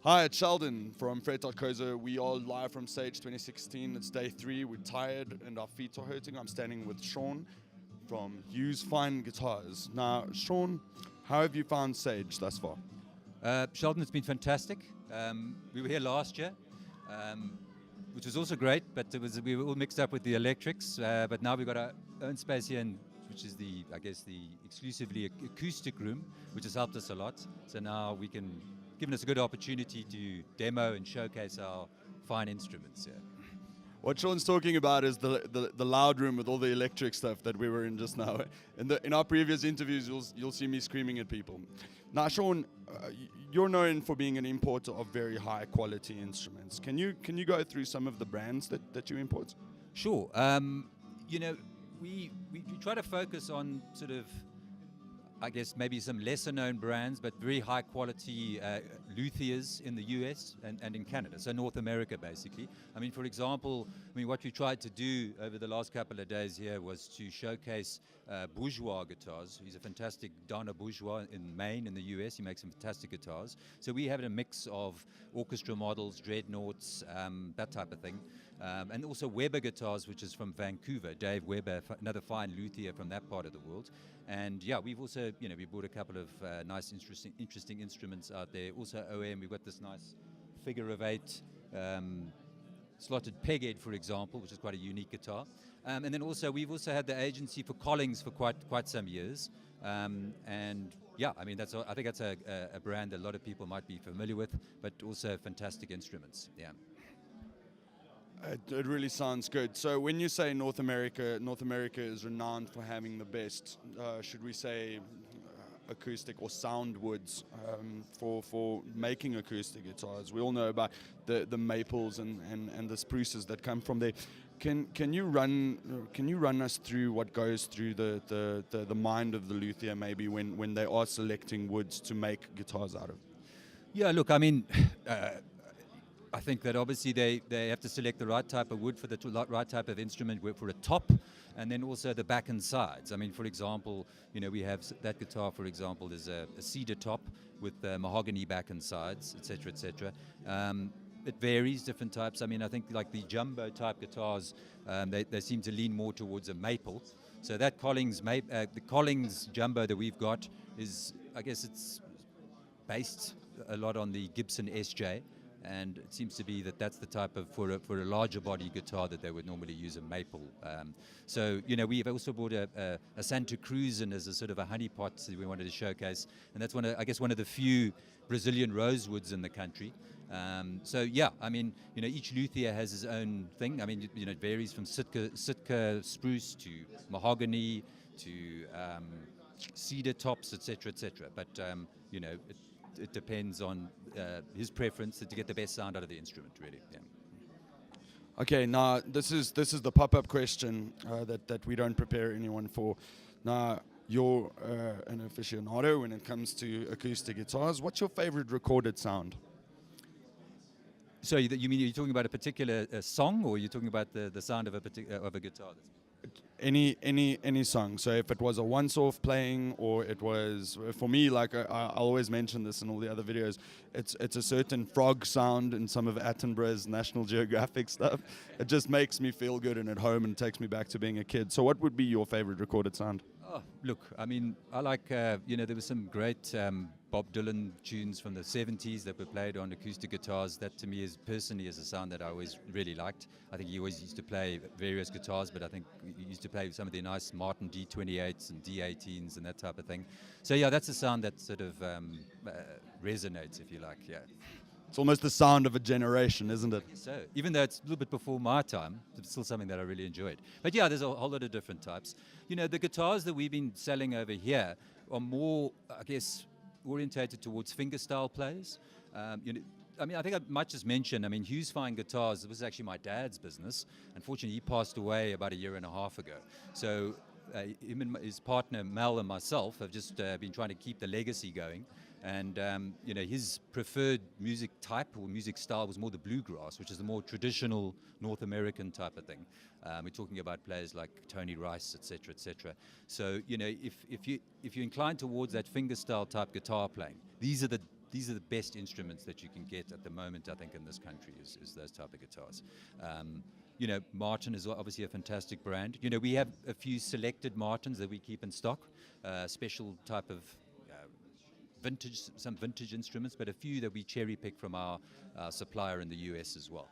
Hi, it's Sheldon from fret.co.za. We are live from Sage 2016. It's day 3. We're tired and our feet are hurting. I'm standing with Sean from Hugh's Fine Guitars. Now, Sean, how have you found Sage thus far? Sheldon, it's been fantastic. We were here last year, which was also great, but we were all mixed up with the electrics. But now we've got our own space here, which is the exclusively acoustic room, which has helped us a lot. So now given us a good opportunity to demo and showcase our fine instruments here. What Sean's talking about is the loud room with all the electric stuff that we were in just now. In our previous interviews, you'll see me screaming at people. Now, Sean, you're known for being an importer of very high quality instruments. Can you go through some of the brands that you import? Sure. We try to focus on sort of, I guess, maybe some lesser known brands, but very high quality luthiers in the US and in Canada, so North America basically. I mean, for example, what we tried to do over the last couple of days here was to showcase Bourgeois guitars. He's a fantastic Dana Bourgeois in Maine in the US. He makes some fantastic guitars. So we have a mix of orchestra models, dreadnoughts, that type of thing. And also Weber guitars, which is from Vancouver. Dave Weber, another fine luthier from that part of the world. And yeah, we've also, we brought a couple of nice, interesting instruments out there. Also OM, we've got this nice figure of 8 slotted peg head, for example, which is quite a unique guitar. And then also, we've also had the agency for Collings for quite some years. And yeah, I think that's a brand that a lot of people might be familiar with, but also fantastic instruments. Yeah. It really sounds good. So when you say North America is renowned for having the best, should we say acoustic or sound woods for making acoustic guitars? We all know about the maples and the spruces that come from there. Can you run us through what goes through the mind of the luthier maybe when they are selecting woods to make guitars out of? Yeah, look, I think that obviously they have to select the right type of wood for the right type of instrument for a top, and then also the back and sides. I mean, for example, we have that guitar, for example, is a cedar top with mahogany back and sides, etc., etc. It varies, different types. I mean, I think like the jumbo type guitars, they seem to lean more towards a maple. So that the Collings jumbo that we've got is, I guess it's based a lot on the Gibson SJ. And it seems to be that's the type of, for a larger body guitar, that they would normally use a maple. So, we've also brought a Santa Cruz in as a sort of a honeypot that we wanted to showcase. And that's one of the few Brazilian rosewoods in the country. So, yeah, each luthier has his own thing. It varies from Sitka spruce to mahogany to cedar tops, etc., etc. But, it depends on his preference to get the best sound out of the instrument, really. Yeah. Okay, now this is the pop-up question that we don't prepare anyone for. Now, you're an aficionado when it comes to acoustic guitars. What's your favorite recorded sound? So you mean you're talking about a particular song, or you're talking about the sound of a guitar? Any song. So if it was a once-off playing, or it was, for me, like I always mention this in all the other videos, it's a certain frog sound in some of Attenborough's National Geographic stuff. It just makes me feel good and at home and takes me back to being a kid. So what would be your favorite recorded sound? Oh, look, I like, there were some great Bob Dylan tunes from the 70s that were played on acoustic guitars. That to me is personally a sound that I always really liked. I think he always used to play various guitars, but I think he used to play some of the nice Martin D28s and D18s and that type of thing. So yeah, that's a sound that sort of resonates, if you like, yeah. It's almost the sound of a generation, isn't it? So, even though it's a little bit before my time, it's still something that I really enjoyed. But yeah, there's a whole lot of different types. The guitars that we've been selling over here are more, I guess, orientated towards fingerstyle players. I think I might just mention, Hugh's Fine Guitars, it was actually my dad's business. Unfortunately, he passed away about 1.5 years ago. So him and his partner, Mel, and myself have just been trying to keep the legacy going. And, his preferred music type or music style was more the bluegrass, which is the more traditional North American type of thing. We're talking about players like Tony Rice, et cetera, et cetera. So, if you're inclined towards that fingerstyle type guitar playing, these are the these are the best instruments that you can get at the moment, I think, in this country, is those type of guitars. Martin is obviously a fantastic brand. We have a few selected Martins that we keep in stock, special type of some vintage instruments, but a few that we cherry pick from our supplier in the US as well.